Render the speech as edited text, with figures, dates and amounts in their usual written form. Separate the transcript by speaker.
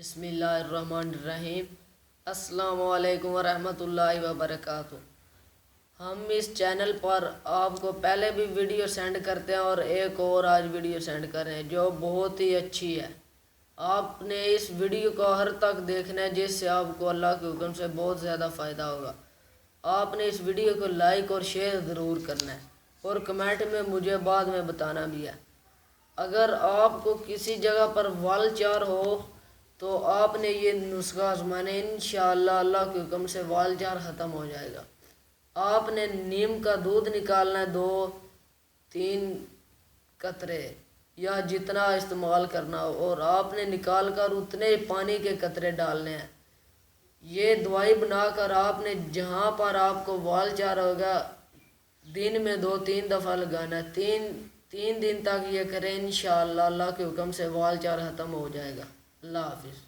Speaker 1: بسم اللہ الرحمن الرحیم۔ السلام علیکم ورحمۃ اللہ وبرکاتہ۔ ہم اس چینل پر آپ کو پہلے بھی ویڈیو سینڈ کرتے ہیں اور ایک اور آج ویڈیو سینڈ کر رہے ہیں جو بہت ہی اچھی ہے۔ آپ نے اس ویڈیو کو ہر تک دیکھنا ہے جس سے آپ کو اللہ کے حکم سے بہت زیادہ فائدہ ہوگا۔ آپ نے اس ویڈیو کو لائک اور شیئر ضرور کرنا ہے اور کمنٹ میں مجھے بعد میں بتانا بھی ہے۔ اگر آپ کو کسی جگہ پر وال چار ہو تو آپ نے یہ نسخہ آزمانا ہے، انشاءاللہ اللہ کے حکم سے وال چار ختم ہو جائے گا۔ آپ نے نیم کا دودھ نکالنا ہے 2-3 قطرے یا جتنا استعمال کرنا ہو، اور آپ نے نکال کر اتنے پانی کے قطرے ڈالنے ہیں۔ یہ دوائی بنا کر آپ نے جہاں پر آپ کو وال چار ہوگا دن میں 2-3 دفعہ لگانا ہے۔ تین دن تک یہ کریں، انشاءاللہ اللہ کے حکم سے وال چار ختم ہو جائے گا۔ اللہ حافظ۔